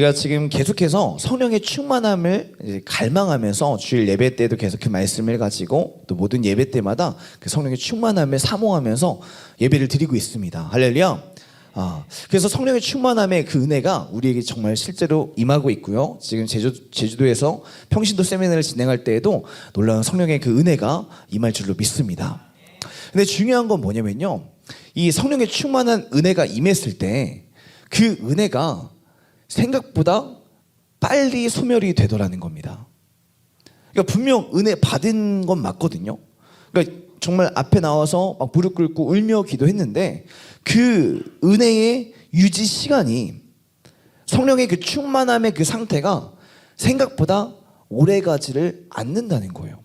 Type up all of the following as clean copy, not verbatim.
우리가 지금 계속해서 성령의 충만함을 이제 갈망하면서 주일 예배 때도 계속 그 말씀을 가지고 또 모든 예배 때마다 그 성령의 충만함을 사모하면서 예배를 드리고 있습니다. 할렐루야. 그래서 성령의 충만함의 그 은혜가 우리에게 정말 실제로 임하고 있고요. 지금 제주도에서 평신도 세미나를 진행할 때에도 놀라운 성령의 그 은혜가 임할 줄로 믿습니다. 근데 중요한 건 뭐냐면요, 이 성령의 충만한 은혜가 임했을 때 그 은혜가 생각보다 빨리 소멸이 되더라는 겁니다. 그러니까 분명 은혜 받은 건 맞거든요. 그러니까 정말 앞에 나와서 막 무릎 꿇고 울며 기도했는데 그 은혜의 유지 시간이, 성령의 그 충만함의 그 상태가 생각보다 오래 가지를 않는다는 거예요.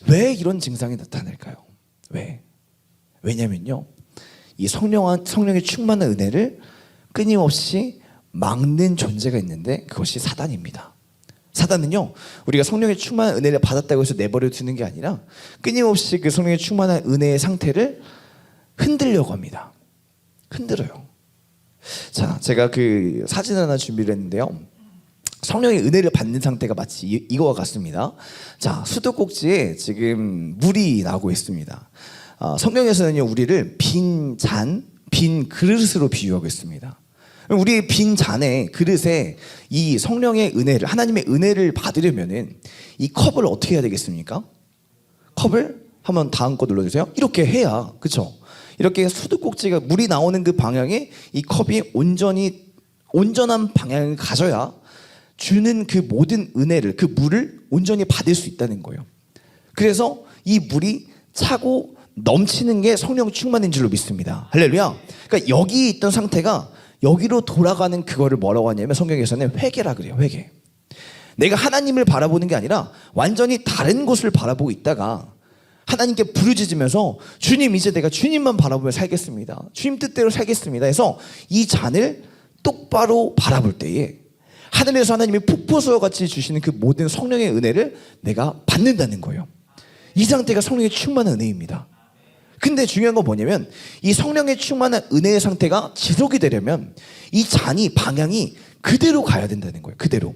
왜 이런 증상이 나타날까요? 왜냐면요, 이 성령의 충만한 은혜를 끊임없이 막는 존재가 있는데 그것이 사단입니다. 사단은요, 우리가 성령의 충만한 은혜를 받았다고 해서 내버려 두는 게 아니라 끊임없이 그 성령의 충만한 은혜의 상태를 흔들려고 합니다. 흔들어요. 자, 제가 그 사진 하나 준비를 했는데요, 성령의 은혜를 받는 상태가 마치 이거와 같습니다. 자, 수도꼭지에 지금 물이 나오고 있습니다. 성경에서는요, 우리를 빈 잔, 빈 그릇으로 비유하고 있습니다. 우리의 빈 잔에, 그릇에 이 성령의 은혜를, 하나님의 은혜를 받으려면은 이 컵을 어떻게 해야 되겠습니까? 컵을 한번 다음 거 눌러주세요. 이렇게 해야, 그쵸? 이렇게 수도꼭지가 물이 나오는 그 방향에 이 컵이 온전한 방향을 가져야 주는 그 모든 은혜를, 그 물을 온전히 받을 수 있다는 거예요. 그래서 이 물이 차고 넘치는 게 성령 충만인 줄로 믿습니다. 할렐루야. 그러니까 여기 있던 상태가 여기로 돌아가는 그거를 뭐라고 하냐면 성경에서는 회개라 그래요. 회개. 내가 하나님을 바라보는 게 아니라 완전히 다른 곳을 바라보고 있다가 하나님께 부르짖으면서 주님, 이제 내가 주님만 바라보며 살겠습니다. 주님 뜻대로 살겠습니다 해서 이 잔을 똑바로 바라볼 때에 하늘에서 하나님이 폭포수와 같이 주시는 그 모든 성령의 은혜를 내가 받는다는 거예요. 이 상태가 성령의 충만한 은혜입니다. 근데 중요한 건 뭐냐면 이 성령의 충만한 은혜의 상태가 지속이 되려면 이 잔이 방향이 그대로 가야 된다는 거예요. 그대로.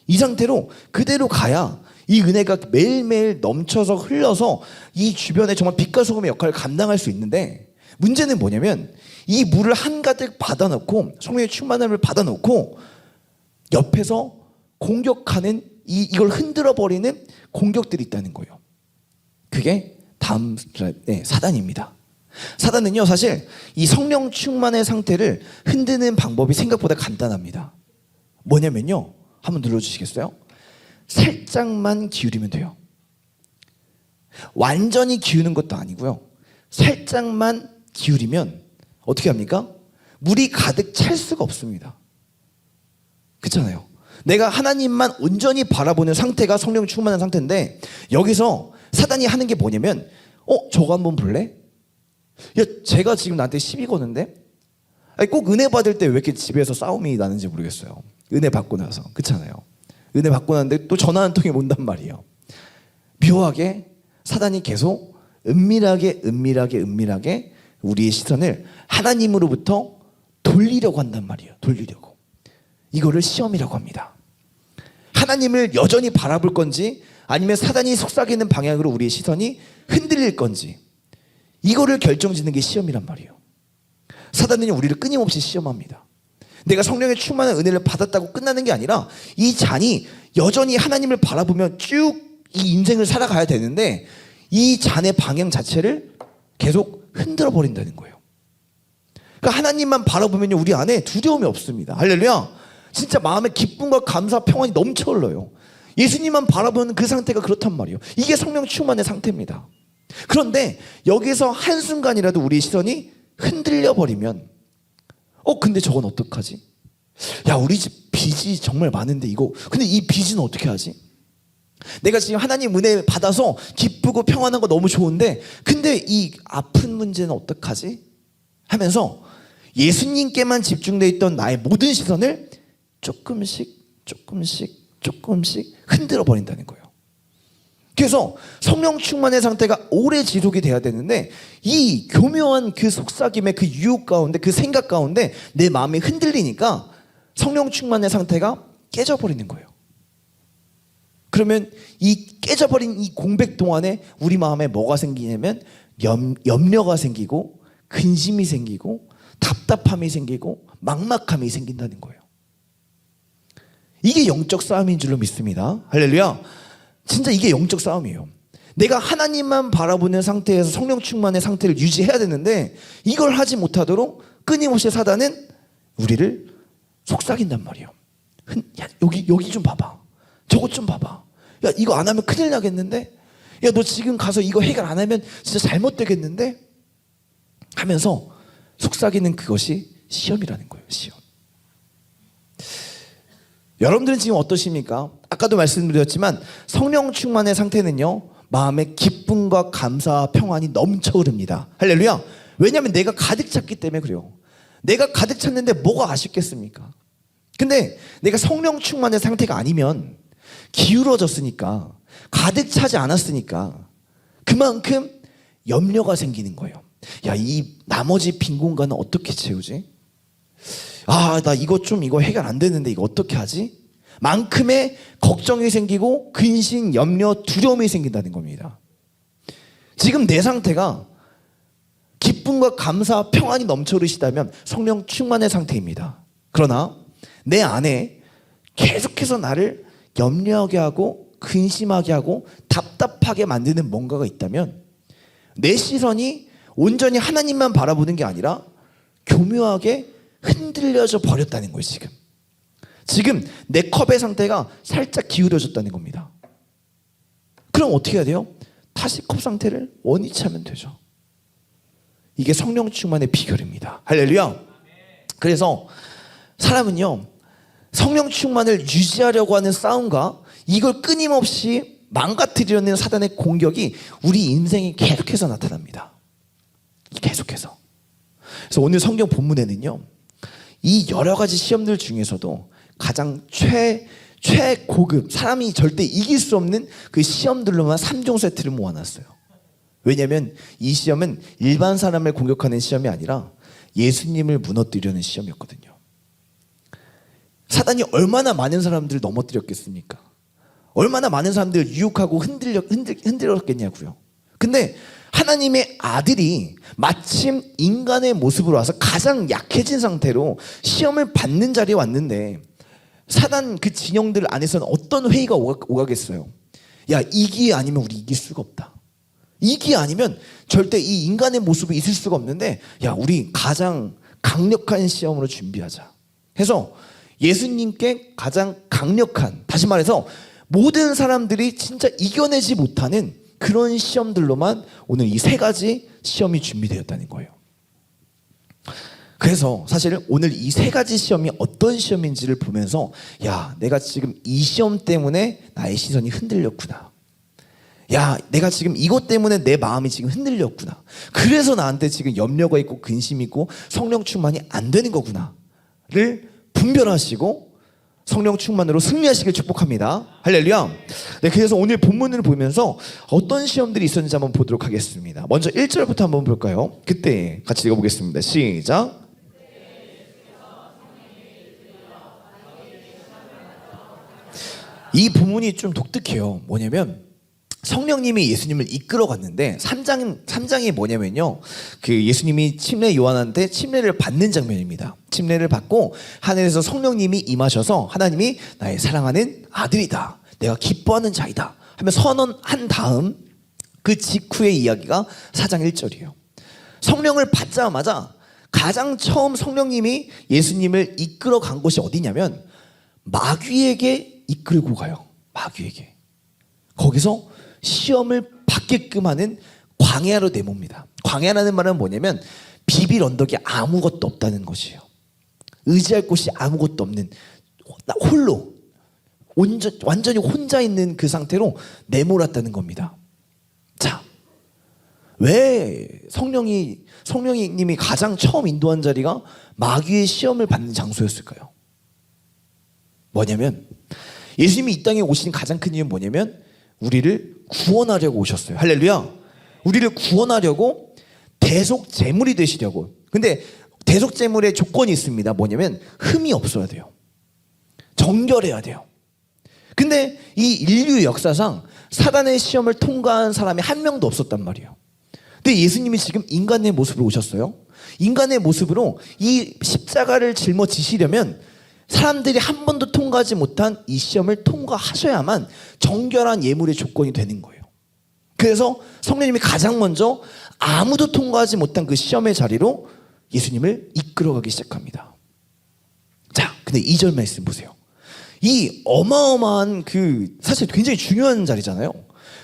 이 상태로 그대로 가야 이 은혜가 매일매일 넘쳐서 흘러서 이 주변에 정말 빛과 소금의 역할을 감당할 수 있는데, 문제는 뭐냐면 이 물을 한가득 받아놓고 성령의 충만함을 받아놓고 옆에서 공격하는 이걸 흔들어버리는 공격들이 있다는 거예요. 그게 다음 사단입니다. 사단은요, 사실 이 성령 충만의 상태를 흔드는 방법이 생각보다 간단합니다. 뭐냐면요, 한번 눌러주시겠어요? 살짝만 기울이면 돼요. 완전히 기우는 것도 아니고요, 살짝만 기울이면 어떻게 합니까? 물이 가득 찰 수가 없습니다. 그렇잖아요. 내가 하나님만 온전히 바라보는 상태가 성령 충만한 상태인데, 여기서 사단이 하는 게 뭐냐면 저거 한번 볼래? 야, 제가 지금 나한테 시비 거는데? 아니, 꼭 은혜 받을 때 왜 이렇게 집에서 싸움이 나는지 모르겠어요. 은혜 받고 나서. 그렇잖아요. 은혜 받고 나는데 또 전화 한 통이 온단 말이에요. 묘하게 사단이 계속 은밀하게 우리의 시선을 하나님으로부터 돌리려고 한단 말이에요. 돌리려고. 이거를 시험이라고 합니다. 하나님을 여전히 바라볼 건지 아니면 사단이 속삭이는 방향으로 우리의 시선이 흔들릴 건지, 이거를 결정짓는 게 시험이란 말이에요. 사단은 우리를 끊임없이 시험합니다. 내가 성령의 충만한 은혜를 받았다고 끝나는 게 아니라 이 잔이 여전히 하나님을 바라보며 쭉 이 인생을 살아가야 되는데 이 잔의 방향 자체를 계속 흔들어 버린다는 거예요. 그러니까 하나님만 바라보면 우리 안에 두려움이 없습니다. 할렐루야. 진짜 마음에 기쁨과 감사, 평안이 넘쳐 흘러요. 예수님만 바라보는 그 상태가 그렇단 말이에요. 이게 성령 충만의 상태입니다. 그런데 여기서 한순간이라도 우리의 시선이 흔들려 버리면 근데 저건 어떡하지? 야, 우리 집 빚이 정말 많은데 이거, 근데 이 빚은 어떻게 하지? 내가 지금 하나님 은혜 받아서 기쁘고 평안한 거 너무 좋은데 근데 이 아픈 문제는 어떡하지? 하면서 예수님께만 집중되어 있던 나의 모든 시선을 조금씩 흔들어 버린다는 거예요. 그래서 성령 충만의 상태가 오래 지속이 돼야 되는데 이 교묘한 그 속삭임의 그 유혹 가운데 그 생각 가운데 내 마음이 흔들리니까 성령 충만의 상태가 깨져버리는 거예요. 그러면 이 깨져버린 이 공백 동안에 우리 마음에 뭐가 생기냐면 염려가 생기고 근심이 생기고 답답함이 생기고 막막함이 생긴다는 거예요. 이게 영적 싸움인 줄로 믿습니다. 할렐루야. 진짜 이게 영적 싸움이에요. 내가 하나님만 바라보는 상태에서 성령 충만의 상태를 유지해야 되는데 이걸 하지 못하도록 끊임없이 사단은 우리를 속삭인단 말이에요. 야, 여기 좀 봐봐. 저것 좀 봐봐. 야, 이거 안 하면 큰일 나겠는데? 야, 너 지금 가서 이거 해결 안 하면 진짜 잘못되겠는데? 하면서 속삭이는 그것이 시험이라는 거예요. 시험. 여러분들은 지금 어떠십니까? 아까도 말씀드렸지만 성령 충만의 상태는요, 마음에 기쁨과 감사와 평안이 넘쳐 흐릅니다. 할렐루야. 왜냐하면 내가 가득 찼기 때문에 그래요. 내가 가득 찼는데 뭐가 아쉽겠습니까? 근데 내가 성령 충만의 상태가 아니면 기울어졌으니까, 가득 차지 않았으니까 그만큼 염려가 생기는 거예요. 야, 이 나머지 빈 공간은 어떻게 채우지? 아, 나 이거 해결 안 되는데 이거 어떻게 하지? 만큼의 걱정이 생기고 근심, 염려, 두려움이 생긴다는 겁니다. 지금 내 상태가 기쁨과 감사, 평안이 넘쳐 흐르시다면 성령 충만의 상태입니다. 그러나 내 안에 계속해서 나를 염려하게 하고 근심하게 하고 답답하게 만드는 뭔가가 있다면 내 시선이 온전히 하나님만 바라보는 게 아니라 교묘하게 흔들려져 버렸다는 거예요. 지금 내 컵의 상태가 살짝 기울어졌다는 겁니다. 그럼 어떻게 해야 돼요? 다시 컵 상태를 원위치 하면 되죠. 이게 성령 충만의 비결입니다. 할렐루야. 그래서 사람은요, 성령 충만을 유지하려고 하는 싸움과 이걸 끊임없이 망가뜨리려는 사단의 공격이 우리 인생에 계속해서 나타납니다. 계속해서. 그래서 오늘 성경 본문에는요, 이 여러 가지 시험들 중에서도 가장 최고급, 사람이 절대 이길 수 없는 그 시험들로만 3종 세트를 모아놨어요. 왜냐하면 이 시험은 일반 사람을 공격하는 시험이 아니라 예수님을 무너뜨리려는 시험이었거든요. 사단이 얼마나 많은 사람들을 넘어뜨렸겠습니까? 얼마나 많은 사람들을 유혹하고 흔들었겠냐고요. 근데 하나님의 아들이 마침 인간의 모습으로 와서 가장 약해진 상태로 시험을 받는 자리에 왔는데 사단 그 진영들 안에서는 어떤 회의가 오가겠어요? 야, 이게 아니면 우리 이길 수가 없다. 이게 아니면 절대 이 인간의 모습이 있을 수가 없는데, 야, 우리 가장 강력한 시험으로 준비하자 해서 예수님께 가장 강력한, 다시 말해서 모든 사람들이 진짜 이겨내지 못하는 그런 시험들로만 오늘 이 3가지 시험이 준비되었다는 거예요. 그래서 사실 오늘 이 3가지 시험이 어떤 시험인지를 보면서, 야, 내가 지금 이 시험 때문에 나의 시선이 흔들렸구나. 야, 내가 지금 이것 때문에 내 마음이 지금 흔들렸구나. 그래서 나한테 지금 염려가 있고 근심이 있고 성령 충만이 안 되는 거구나를 분별하시고 성령 충만으로 승리하시길 축복합니다. 할렐루야. 네, 그래서 오늘 본문을 보면서 어떤 시험들이 있었는지 한번 보도록 하겠습니다. 먼저 1절부터 한번 볼까요? 그때 같이 읽어보겠습니다. 시작. 이 본문이 좀 독특해요. 뭐냐면 성령님이 예수님을 이끌어 갔는데 3장이 뭐냐면요, 그 예수님이 침례 요한한테 침례를 받는 장면입니다. 침례를 받고 하늘에서 성령님이 임하셔서 하나님이 나의 사랑하는 아들이다, 내가 기뻐하는 자이다 하며 선언한 다음 그 직후의 이야기가 4장 1절이에요. 성령을 받자마자 가장 처음 성령님이 예수님을 이끌어 간 곳이 어디냐면 마귀에게 이끌고 가요. 마귀에게. 거기서 시험을 받게끔 하는 광야로 내모입니다. 광야라는 말은 뭐냐면 비빌 언덕이 아무것도 없다는 것이에요. 의지할 곳이 아무것도 없는, 홀로 완전히 혼자 있는 그 상태로 내몰았다는 겁니다. 자, 왜 성령님이 가장 처음 인도한 자리가 마귀의 시험을 받는 장소였을까요? 뭐냐면 예수님이 이 땅에 오신 가장 큰 이유는 뭐냐면 우리를 구원하려고 오셨어요. 할렐루야. 우리를 구원하려고 대속 제물이 되시려고. 근데 대속 제물의 조건이 있습니다. 뭐냐면 흠이 없어야 돼요. 정결해야 돼요. 근데 이 인류 역사상 사단의 시험을 통과한 사람이 한 명도 없었단 말이에요. 근데 예수님이 지금 인간의 모습으로 오셨어요. 인간의 모습으로 이 십자가를 짊어지시려면 사람들이 한 번도 통과하지 못한 이 시험을 통과하셔야만 정결한 예물의 조건이 되는 거예요. 그래서 성령님이 가장 먼저 아무도 통과하지 못한 그 시험의 자리로 예수님을 이끌어가기 시작합니다. 자, 근데 2절 말씀 보세요. 이 어마어마한 그 사실 굉장히 중요한 자리잖아요.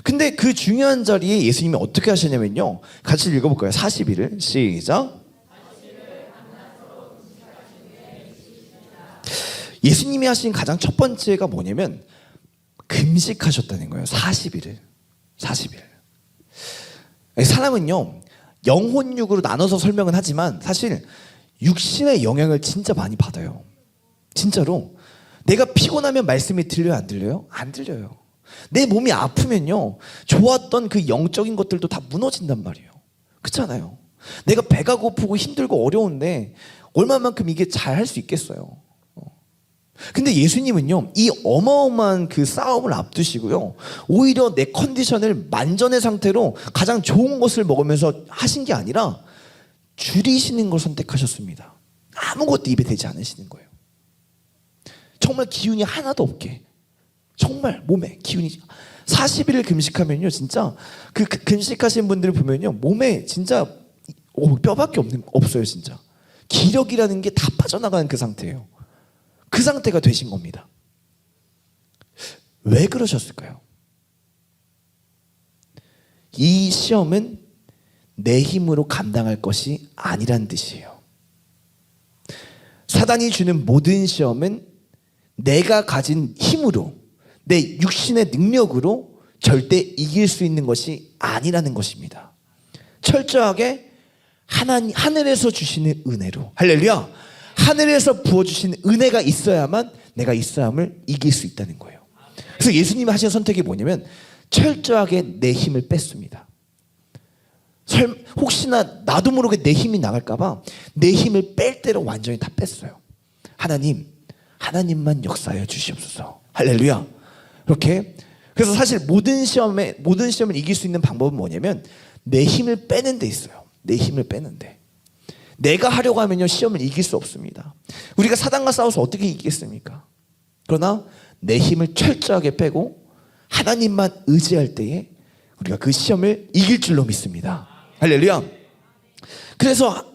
근데 그 중요한 자리에 예수님이 어떻게 하시냐면요. 같이 읽어볼까요? 41을 시작. 예수님이 하신 가장 첫 번째가 뭐냐면 금식하셨다는 거예요. 40일을. 40일. 사람은요. 영혼 육으로 나눠서 설명은 하지만 사실 육신의 영향을 진짜 많이 받아요. 진짜로. 내가 피곤하면 말씀이 들려요? 안 들려요? 안 들려요. 내 몸이 아프면요. 좋았던 그 영적인 것들도 다 무너진단 말이에요. 그렇잖아요. 내가 배가 고프고 힘들고 어려운데 얼마만큼 이게 잘 할 수 있겠어요. 근데 예수님은요, 이 어마어마한 그 싸움을 앞두시고요, 오히려 내 컨디션을 만전의 상태로 가장 좋은 것을 먹으면서 하신 게 아니라 줄이시는 걸 선택하셨습니다. 아무것도 입에 대지 않으시는 거예요. 정말 기운이 하나도 없게, 정말 몸에 기운이 40일을 금식하면요, 진짜 그 금식하신 분들을 보면요, 몸에 진짜 뼈밖에 없어요. 진짜 기력이라는 게 다 빠져나가는 그 상태예요. 그 상태가 되신 겁니다. 왜 그러셨을까요? 이 시험은 내 힘으로 감당할 것이 아니란 뜻이에요. 사단이 주는 모든 시험은 내가 가진 힘으로, 내 육신의 능력으로 절대 이길 수 있는 것이 아니라는 것입니다. 철저하게 하늘에서 주시는 은혜로, 할렐루야, 하늘에서 부어주신 은혜가 있어야만 내가 이 싸움을 이길 수 있다는 거예요. 그래서 예수님이 하신 선택이 뭐냐면 철저하게 내 힘을 뺐습니다. 혹시나 나도 모르게 내 힘이 나갈까봐 내 힘을 뺄 대로 완전히 다 뺐어요. 하나님만 역사하여 주시옵소서. 할렐루야. 이렇게. 그래서 사실 모든 시험을 이길 수 있는 방법은 뭐냐면 내 힘을 빼는 데 있어요. 내 힘을 빼는데. 내가 하려고 하면요, 시험을 이길 수 없습니다. 우리가 사단과 싸워서 어떻게 이기겠습니까? 그러나 내 힘을 철저하게 빼고 하나님만 의지할 때에 우리가 그 시험을 이길 줄로 믿습니다. 할렐루야. 그래서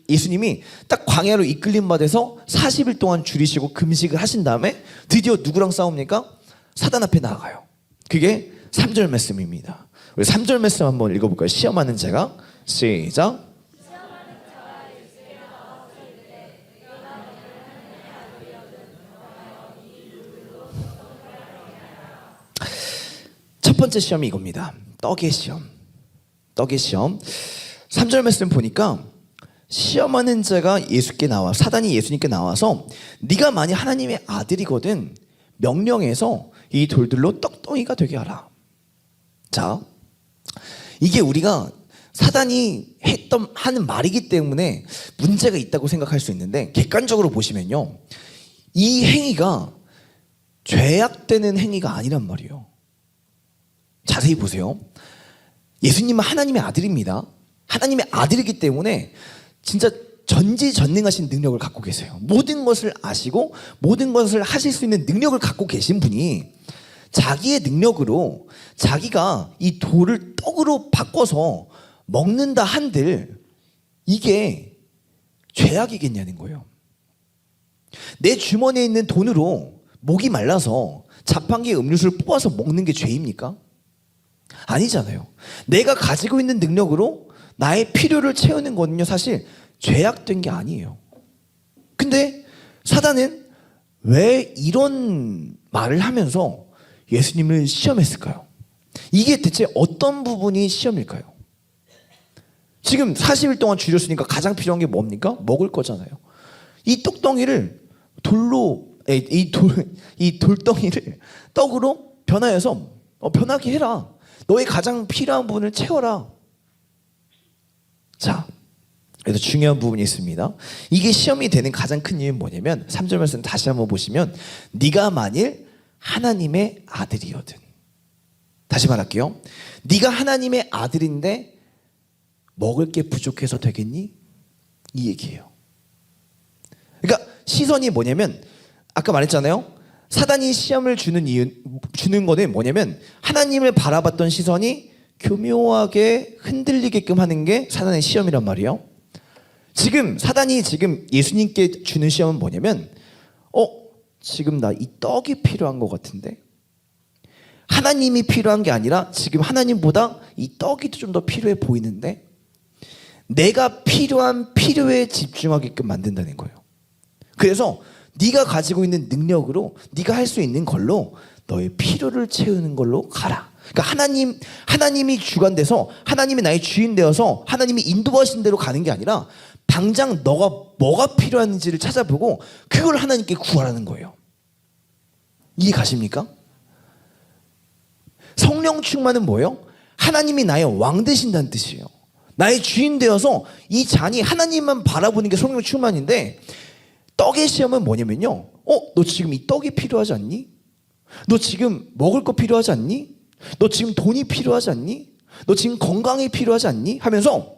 예수님이 딱 광야로 이끌림 받아서 40일 동안 줄이시고 금식을 하신 다음에 드디어 누구랑 싸웁니까? 사단 앞에 나아가요. 그게 3절 말씀입니다. 우리 3절 말씀 한번 읽어볼까요? 시험하는 자가. 시작. 첫 번째 시험이 이겁니다. 떡의 시험. 떡의 시험. 3절 말씀 보니까 시험하는 자가 사단이 예수님께 나와서 네가 만약 하나님의 아들이거든 명령해서 이 돌들로 떡덩이가 되게 하라. 자, 이게 우리가 사단이 하는 말이기 때문에 문제가 있다고 생각할 수 있는데 객관적으로 보시면요, 이 행위가 죄악되는 행위가 아니란 말이에요. 자세히 보세요. 예수님은 하나님의 아들입니다. 하나님의 아들이기 때문에 진짜 전지전능하신 능력을 갖고 계세요. 모든 것을 아시고 모든 것을 하실 수 있는 능력을 갖고 계신 분이 자기의 능력으로 자기가 이 돌을 떡으로 바꿔서 먹는다 한들 이게 죄악이겠냐는 거예요. 내 주머니에 있는 돈으로 목이 말라서 자판기에 음료수를 뽑아서 먹는 게 죄입니까? 아니잖아요. 내가 가지고 있는 능력으로 나의 필요를 채우는 거는요, 사실 죄악된 게 아니에요. 근데 사단은 왜 이런 말을 하면서 예수님을 시험했을까요? 이게 대체 어떤 부분이 시험일까요? 지금 40일 동안 줄였으니까 가장 필요한 게 뭡니까? 먹을 거잖아요. 이 떡덩이를 이 돌덩이를 떡으로 변화해서 편하게 해라. 너의 가장 필요한 부분을 채워라. 자, 그래서 중요한 부분이 있습니다. 이게 시험이 되는 가장 큰 이유는 뭐냐면 3절 말씀 다시 한번 보시면 네가 만일 하나님의 아들이거든. 다시 말할게요. 네가 하나님의 아들인데 먹을 게 부족해서 되겠니? 이 얘기예요. 그러니까 시선이 뭐냐면 아까 말했잖아요. 사단이 시험을 주는 거는 뭐냐면 하나님을 바라봤던 시선이 교묘하게 흔들리게끔 하는 게 사단의 시험이란 말이에요. 지금 사단이 지금 예수님께 주는 시험은 뭐냐면 지금 나 이 떡이 필요한 것 같은데 하나님이 필요한 게 아니라 지금 하나님보다 이 떡이 좀 더 필요해 보이는데 내가 필요한 필요에 집중하게끔 만든다는 거예요. 그래서 네가 가지고 있는 능력으로 네가 할 수 있는 걸로 너의 필요를 채우는 걸로 가라. 그러니까 하나님이 주관돼서 하나님이 나의 주인 되어서 하나님이 인도하신 대로 가는 게 아니라 당장 너가 뭐가 필요한지를 찾아보고 그걸 하나님께 구하라는 거예요. 이해 가십니까? 성령 충만은 뭐예요? 하나님이 나의 왕 되신다는 뜻이에요. 나의 주인 되어서 이 잔이 하나님만 바라보는 게 성령 충만인데 떡의 시험은 뭐냐면요. 너 지금 이 떡이 필요하지 않니? 너 지금 먹을 거 필요하지 않니? 너 지금 돈이 필요하지 않니? 너 지금 건강이 필요하지 않니? 하면서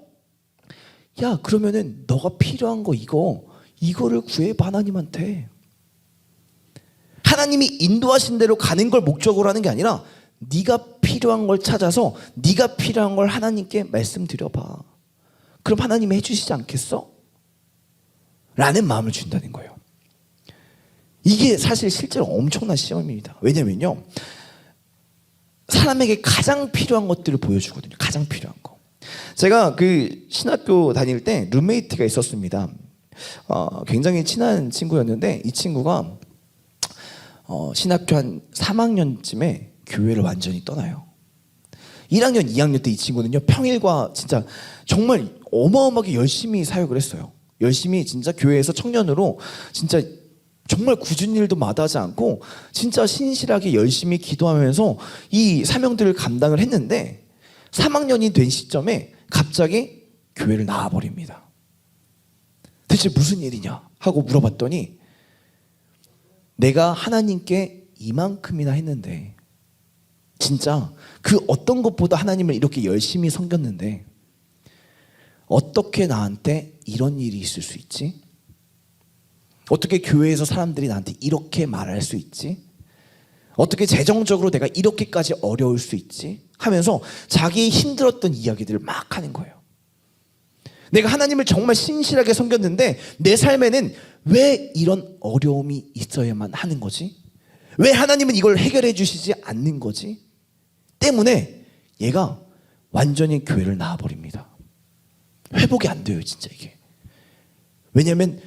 야 그러면은 너가 필요한 거 이거를 구해봐 하나님한테. 하나님이 인도하신 대로 가는 걸 목적으로 하는 게 아니라 네가 필요한 걸 찾아서 네가 필요한 걸 하나님께 말씀드려봐. 그럼 하나님이 해주시지 않겠어? 라는 마음을 준다는 거예요. 이게 사실 실제로 엄청난 시험입니다. 왜냐면요 사람에게 가장 필요한 것들을 보여주거든요. 가장 필요한 거. 제가 그 신학교 다닐 때 룸메이트가 있었습니다. 굉장히 친한 친구였는데 이 친구가 신학교 한 3학년쯤에 교회를 완전히 떠나요. 1학년, 2학년 때 이 친구는요 평일과 진짜 정말 어마어마하게 열심히 사역을 했어요. 열심히 진짜 교회에서 청년으로 진짜 정말 굳은 일도 마다하지 않고 진짜 신실하게 열심히 기도하면서 이 사명들을 감당을 했는데 3학년이 된 시점에 갑자기 교회를 나와버립니다. 대체 무슨 일이냐 하고 물어봤더니 내가 하나님께 이만큼이나 했는데 진짜 그 어떤 것보다 하나님을 이렇게 열심히 섬겼는데 어떻게 나한테 이런 일이 있을 수 있지? 어떻게 교회에서 사람들이 나한테 이렇게 말할 수 있지? 어떻게 재정적으로 내가 이렇게까지 어려울 수 있지? 하면서 자기 힘들었던 이야기들을 막 하는 거예요. 내가 하나님을 정말 신실하게 섬겼는데 내 삶에는 왜 이런 어려움이 있어야만 하는 거지? 왜 하나님은 이걸 해결해 주시지 않는 거지? 때문에 얘가 완전히 교회를 나와버립니다. 회복이 안 돼요 진짜 이게. 왜냐하면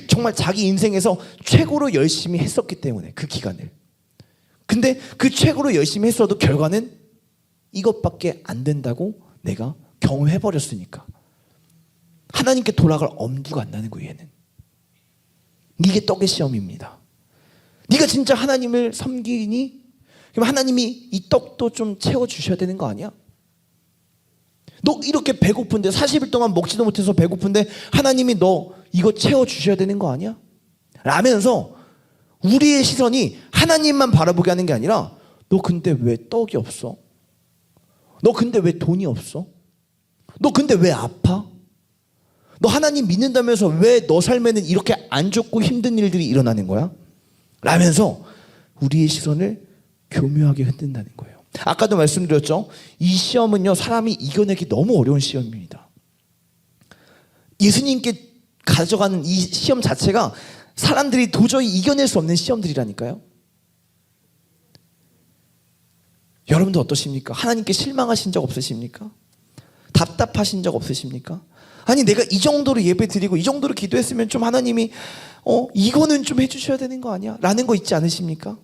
정말 자기 인생에서 최고로 열심히 했었기 때문에 그 기간을. 근데 그 최고로 열심히 했어도 결과는 이것밖에 안 된다고 내가 경험해버렸으니까 하나님께 돌아갈 엄두가 안 나는 거예요 얘는. 이게 떡의 시험입니다. 네가 진짜 하나님을 섬기니? 그럼 하나님이 이 떡도 좀 채워주셔야 되는 거 아니야? 너 이렇게 배고픈데 40일 동안 먹지도 못해서 배고픈데 하나님이 너 이거 채워주셔야 되는 거 아니야? 라면서 우리의 시선이 하나님만 바라보게 하는 게 아니라 너 근데 왜 떡이 없어? 너 근데 왜 돈이 없어? 너 근데 왜 아파? 너 하나님 믿는다면서 왜 너 삶에는 이렇게 안 좋고 힘든 일들이 일어나는 거야? 라면서 우리의 시선을 교묘하게 흔든다는 거예요. 아까도 말씀드렸죠. 이 시험은요 사람이 이겨내기 너무 어려운 시험입니다. 예수님께 가져가는 이 시험 자체가 사람들이 도저히 이겨낼 수 없는 시험들이라니까요. 여러분도 어떠십니까? 하나님께 실망하신 적 없으십니까? 답답하신 적 없으십니까? 아니 내가 이 정도로 예배 드리고 이 정도로 기도했으면 좀 하나님이 이거는 좀 해주셔야 되는 거 아니야? 라는 거 있지 않으십니까?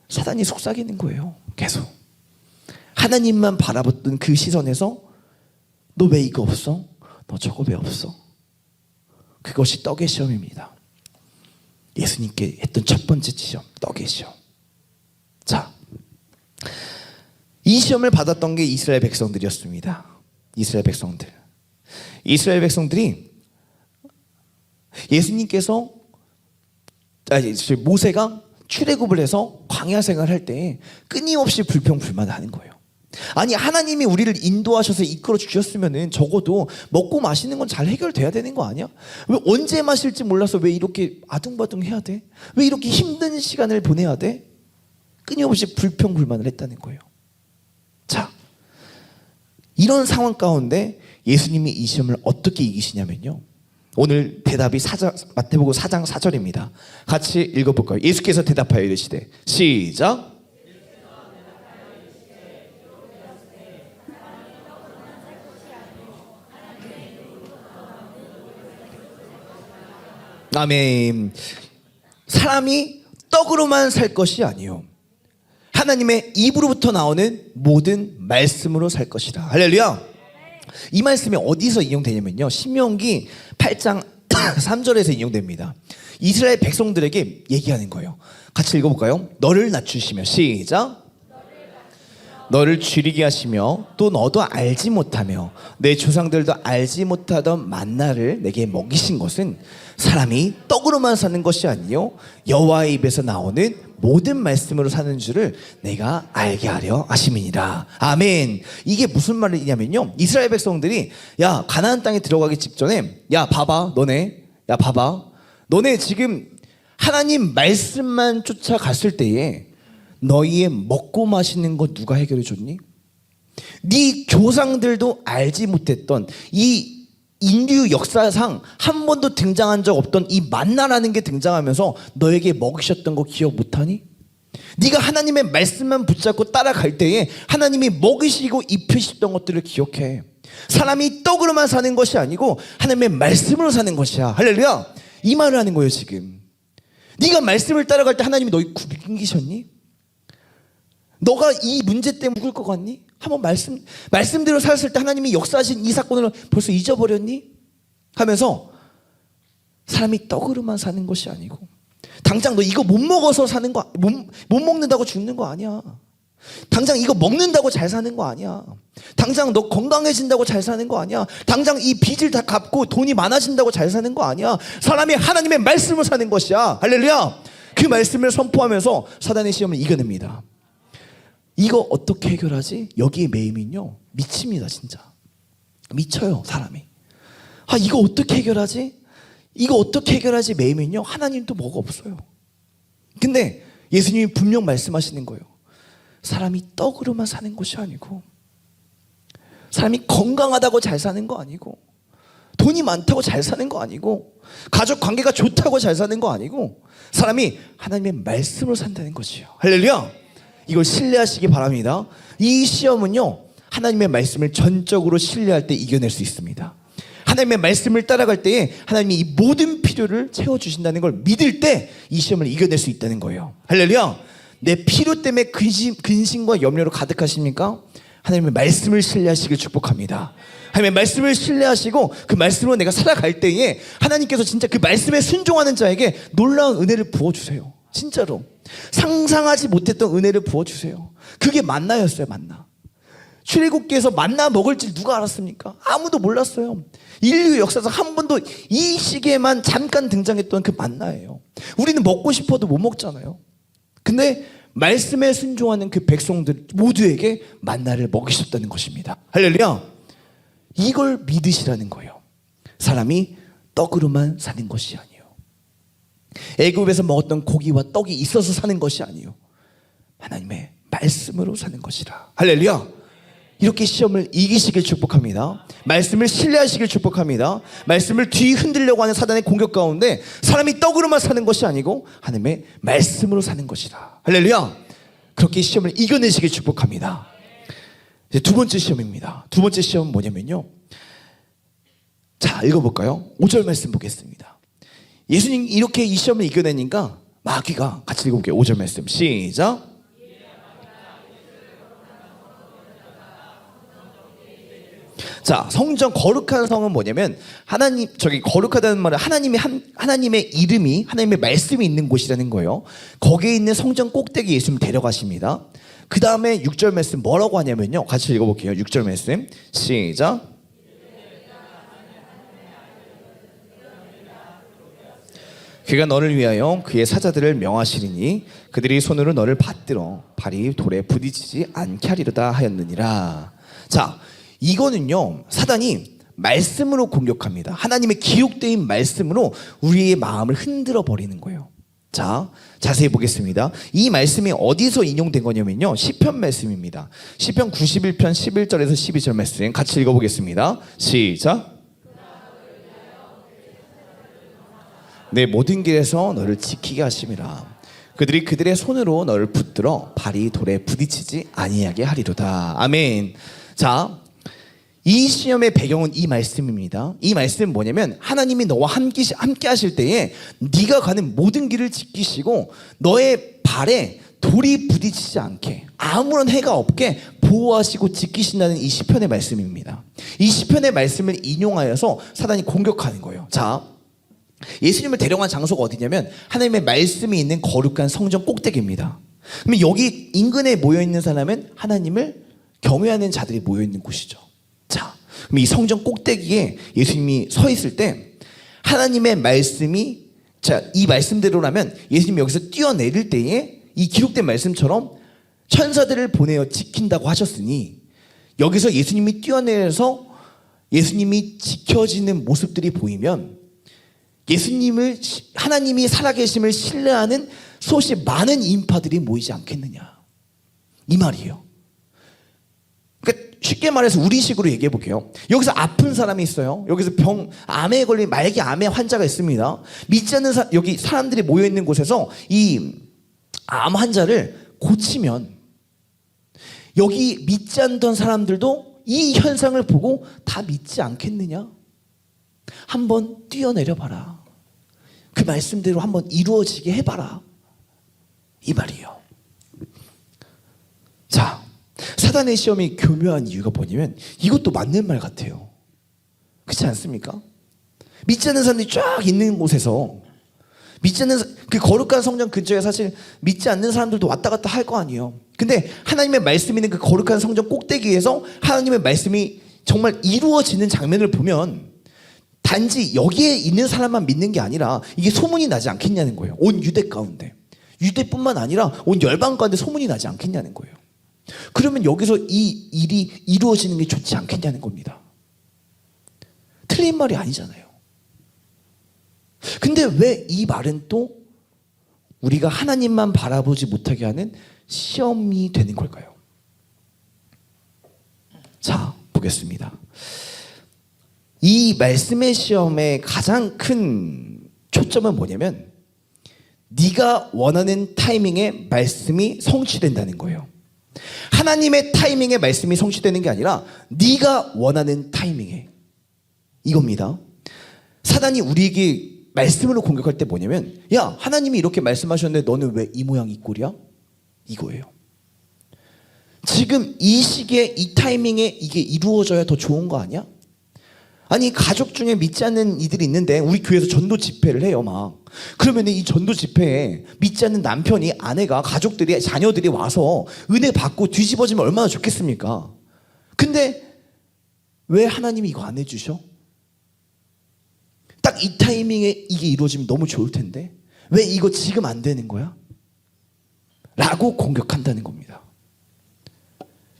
사단이 속삭이는 거예요. 계속 하나님만 바라봤던 그 시선에서 너 왜 이거 없어? 너 저거 왜 없어? 그것이 떡의 시험입니다. 예수님께 했던 첫 번째 시험, 떡의 시험. 자, 이 시험을 받았던 게 이스라엘 백성들이었습니다. 이스라엘 백성들. 이스라엘 백성들이 예수님께서 모세가 출애굽을 해서 광야 생활을 할 때 끊임없이 불평불만을 하는 거예요. 아니, 하나님이 우리를 인도하셔서 이끌어 주셨으면은 적어도 먹고 마시는 건 잘 해결돼야 되는 거 아니야? 왜 언제 마실지 몰라서 왜 이렇게 아둥바둥 해야 돼? 왜 이렇게 힘든 시간을 보내야 돼? 끊임없이 불평불만을 했다는 거예요. 자, 이런 상황 가운데 예수님이 이 시험을 어떻게 이기시냐면요, 오늘 대답이 마태복음 4장 4절입니다. 같이 읽어볼까요? 예수께서 대답하여 이르시되, 시작. 아멘. 사람이 떡으로만 살 것이 아니요, 하나님의 입으로부터 나오는 모든 말씀으로 살 것이다. 할렐루야. 이 말씀이 어디서 인용되냐면요, 신명기 8장 3절에서 인용됩니다. 이스라엘 백성들에게 얘기하는 거예요. 같이 읽어볼까요? 너를 낮추시며, 시작. 너를 줄이게 하시며 또 너도 알지 못하며 내 조상들도 알지 못하던 만나를 내게 먹이신 것은 사람이 떡으로만 사는 것이 아니요 여호와의 입에서 나오는 모든 말씀으로 사는 줄을 내가 알게 하려 하심이니라. 아멘. 이게 무슨 말이냐면요, 이스라엘 백성들이 야, 가나안 땅에 들어가기 직전에 야 봐봐 너네 지금 하나님 말씀만 쫓아갔을 때에 너희의 먹고 마시는 거 누가 해결해 줬니? 네 조상들도 알지 못했던 이 인류 역사상 한 번도 등장한 적 없던 이 만나라는 게 등장하면서 너에게 먹이셨던 거 기억 못하니? 네가 하나님의 말씀만 붙잡고 따라갈 때에 하나님이 먹이시고 입히셨던 것들을 기억해. 사람이 떡으로만 사는 것이 아니고 하나님의 말씀으로 사는 것이야. 할렐루야. 이 말을 하는 거예요. 지금 네가 말씀을 따라갈 때 하나님이 너희 굶기셨니? 너가 이 문제 때문에 죽을 것 같니? 한번 말씀대로 살았을 때 하나님이 역사하신 이 사건을 벌써 잊어버렸니? 하면서 사람이 떡으로만 사는 것이 아니고, 당장 너 이거 못 먹어서 사는 거, 못 먹는다고 죽는 거 아니야. 당장 이거 먹는다고 잘 사는 거 아니야. 당장 너 건강해진다고 잘 사는 거 아니야. 당장 이 빚을 다 갚고 돈이 많아진다고 잘 사는 거 아니야. 사람이 하나님의 말씀을 사는 것이야. 할렐루야. 그 말씀을 선포하면서 사단의 시험을 이겨냅니다. 이거 어떻게 해결하지? 여기에 매이면요 미칩니다. 진짜 미쳐요 사람이. 아, 이거 어떻게 해결하지? 이거 어떻게 해결하지? 매이면요 하나님도 뭐가 없어요. 근데 예수님이 분명 말씀하시는 거예요. 사람이 떡으로만 사는 것이 아니고, 사람이 건강하다고 잘 사는 거 아니고, 돈이 많다고 잘 사는 거 아니고, 가족 관계가 좋다고 잘 사는 거 아니고, 사람이 하나님의 말씀으로 산다는 것이에요. 할렐루야. 이걸 신뢰하시기 바랍니다. 이 시험은요 하나님의 말씀을 전적으로 신뢰할 때 이겨낼 수 있습니다. 하나님의 말씀을 따라갈 때에 하나님이 이 모든 필요를 채워주신다는 걸 믿을 때 이 시험을 이겨낼 수 있다는 거예요. 할렐루야. 내 필요 때문에 근심과 염려로 가득하십니까? 하나님의 말씀을 신뢰하시길 축복합니다. 하나님의 말씀을 신뢰하시고 그 말씀으로 내가 살아갈 때에 하나님께서 진짜 그 말씀에 순종하는 자에게 놀라운 은혜를 부어주세요. 진짜로 상상하지 못했던 은혜를 부어주세요. 그게 만나였어요. 만나. 출애굽기에서 만나 먹을 줄 누가 알았습니까? 아무도 몰랐어요. 인류 역사상 한 번도 이 시기에만 잠깐 등장했던 그 만나예요. 우리는 먹고 싶어도 못 먹잖아요. 근데 말씀에 순종하는 그 백성들 모두에게 만나를 먹이셨다는 것입니다. 할렐루야. 이걸 믿으시라는 거예요. 사람이 떡으로만 사는 것이 아니에요. 애굽에서 먹었던 고기와 떡이 있어서 사는 것이 아니요 하나님의 말씀으로 사는 것이라. 할렐루야. 이렇게 시험을 이기시길 축복합니다. 말씀을 신뢰하시길 축복합니다. 말씀을 뒤 흔들려고 하는 사단의 공격 가운데 사람이 떡으로만 사는 것이 아니고 하나님의 말씀으로 사는 것이라. 할렐루야. 그렇게 시험을 이겨내시길 축복합니다. 이제 두 번째 시험입니다. 두 번째 시험은 뭐냐면요, 자 읽어볼까요? 5절 말씀 보겠습니다. 예수님 이렇게 이 시험을 이겨내니까 마귀가, 같이 읽어볼게요. 5절 말씀 시작. 자, 성전 거룩한 성은 뭐냐면 하나님 저기 거룩하다는 말은 하나님의 이름이 하나님의 말씀이 있는 곳이라는 거예요. 거기에 있는 성전 꼭대기 예수님 데려가십니다. 그 다음에 6절 말씀 뭐라고 하냐면요. 같이 읽어볼게요. 6절 말씀 시작. 그가 너를 위하여 그의 사자들을 명하시리니 그들이 손으로 너를 받들어 발이 돌에 부딪히지 않게 하리로다 하였느니라. 자, 이거는요 사단이 말씀으로 공격합니다. 하나님의 기록된 말씀으로 우리의 마음을 흔들어 버리는 거예요. 자, 자세히 보겠습니다. 이 말씀이 어디서 인용된 거냐면요 시편 말씀입니다. 시편 91편 11절에서 12절 말씀 같이 읽어보겠습니다. 시작. 내 모든 길에서 너를 지키게 하심이라. 그들이 그들의 손으로 너를 붙들어 발이 돌에 부딪히지 아니하게 하리로다. 아멘. 자, 이 시험의 배경은 이 말씀입니다. 이 말씀은 뭐냐면 하나님이 너와 함께 하실 때에 네가 가는 모든 길을 지키시고 너의 발에 돌이 부딪히지 않게 아무런 해가 없게 보호하시고 지키신다는 이 시편의 말씀입니다. 이 시편의 말씀을 인용하여서 사단이 공격하는 거예요. 자, 예수님을 데려간 장소가 어디냐면 하나님의 말씀이 있는 거룩한 성전 꼭대기입니다. 그러면 여기 인근에 모여있는 사람은 하나님을 경외하는 자들이 모여있는 곳이죠. 자, 그럼 이 성전 꼭대기에 예수님이 서 있을 때 하나님의 말씀이 자, 이 말씀대로라면 예수님이 여기서 뛰어내릴 때에 이 기록된 말씀처럼 천사들을 보내어 지킨다고 하셨으니 여기서 예수님이 뛰어내려서 예수님이 지켜지는 모습들이 보이면 예수님을 하나님이 살아계심을 신뢰하는 수없이 많은 인파들이 모이지 않겠느냐 이 말이에요. 그러니까 쉽게 말해서 우리식으로 얘기해 볼게요. 여기서 아픈 사람이 있어요. 여기서 암에 걸린 말기 암의 환자가 있습니다. 믿지 않는 여기 사람들이 모여 있는 곳에서 이 암 환자를 고치면 여기 믿지 않던 사람들도 이 현상을 보고 다 믿지 않겠느냐? 한번 뛰어내려 봐라. 그 말씀대로 한번 이루어지게 해봐라. 이 말이에요. 자, 사단의 시험이 교묘한 이유가 뭐냐면 이것도 맞는 말 같아요. 그렇지 않습니까? 믿지 않는 사람들이 쫙 있는 곳에서 믿지 않는 그 거룩한 성전 근처에 사실 믿지 않는 사람들도 왔다 갔다 할 거 아니에요. 근데 하나님의 말씀이 있는 그 거룩한 성전 꼭대기에서 하나님의 말씀이 정말 이루어지는 장면을 보면 단지 여기에 있는 사람만 믿는 게 아니라 이게 소문이 나지 않겠냐는 거예요. 온 유대 가운데. 유대뿐만 아니라 온 열방 가운데 소문이 나지 않겠냐는 거예요. 그러면 여기서 이 일이 이루어지는 게 좋지 않겠냐는 겁니다. 틀린 말이 아니잖아요. 근데 왜 이 말은 또 우리가 하나님만 바라보지 못하게 하는 시험이 되는 걸까요? 자, 보겠습니다. 이 말씀의 시험의 가장 큰 초점은 뭐냐면 네가 원하는 타이밍에 말씀이 성취된다는 거예요. 하나님의 타이밍에 말씀이 성취되는 게 아니라 네가 원하는 타이밍에 이겁니다. 사단이 우리에게 말씀으로 공격할 때 뭐냐면 야, 하나님이 이렇게 말씀하셨는데 너는 왜 이 모양 이 꼴이야? 이거예요. 지금 이 시기에 이 타이밍에 이게 이루어져야 더 좋은 거 아니야? 아니 가족 중에 믿지 않는 이들이 있는데 우리 교회에서 전도 집회를 해요 막. 그러면 이 전도 집회에 믿지 않는 남편이 아내가 가족들이 자녀들이 와서 은혜 받고 뒤집어지면 얼마나 좋겠습니까? 근데 왜 하나님이 이거 안 해주셔? 딱 이 타이밍에 이게 이루어지면 너무 좋을 텐데 왜 이거 지금 안 되는 거야? 라고 공격한다는 겁니다.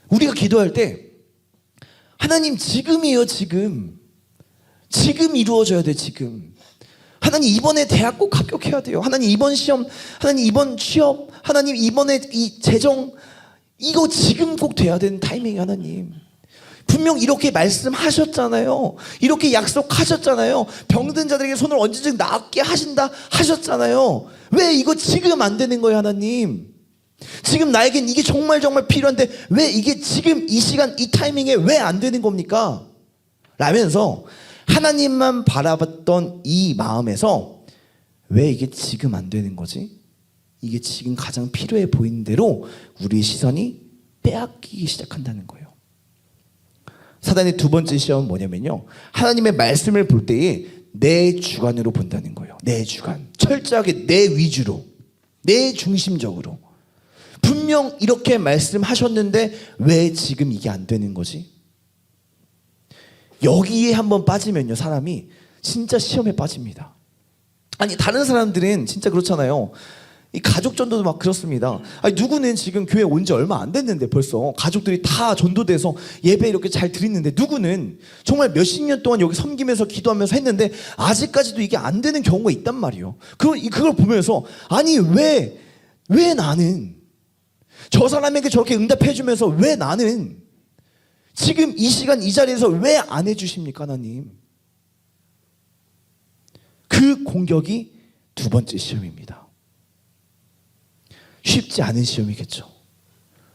우리가 기도할 때 하나님 지금이에요. 지금 이루어져야 돼. 지금 하나님 이번에 대학 꼭 합격해야 돼요. 하나님 이번 시험, 하나님 이번 취업, 하나님 이번에 이 재정 이거 지금 꼭 돼야 되는 타이밍이 하나님 분명 이렇게 말씀하셨잖아요. 이렇게 약속하셨잖아요. 병든 자들에게 손을 언제든 낫게 하신다 하셨잖아요. 왜 이거 지금 안 되는 거예요 하나님? 지금 나에겐 이게 정말 필요한데 왜 이게 지금 이 시간 이 타이밍에 왜 안 되는 겁니까? 라면서 하나님만 바라봤던 이 마음에서 왜 이게 지금 안 되는 거지? 이게 지금 가장 필요해 보이는 대로 우리의 시선이 빼앗기기 시작한다는 거예요. 사단의 두 번째 시험은 뭐냐면요, 하나님의 말씀을 볼 때에 내 주관으로 본다는 거예요. 내 주관, 철저하게 내 위주로, 내 중심적으로. 분명 이렇게 말씀하셨는데 왜 지금 이게 안 되는 거지? 여기에 한번 빠지면요, 사람이 진짜 시험에 빠집니다. 아니, 다른 사람들은 진짜 그렇잖아요. 이 가족 전도도 막 그렇습니다. 아니, 누구는 지금 교회 온 지 얼마 안 됐는데 벌써 가족들이 다 전도돼서 예배 이렇게 잘 드리는데, 누구는 정말 몇십 년 동안 여기 섬기면서 기도하면서 했는데 아직까지도 이게 안 되는 경우가 있단 말이에요. 그걸 보면서 아니, 왜 나는 저 사람에게 저렇게 응답해 주면서 왜 나는 지금 이 시간 이 자리에서 왜 안 해주십니까, 하나님? 그 공격이 두 번째 시험입니다. 쉽지 않은 시험이겠죠.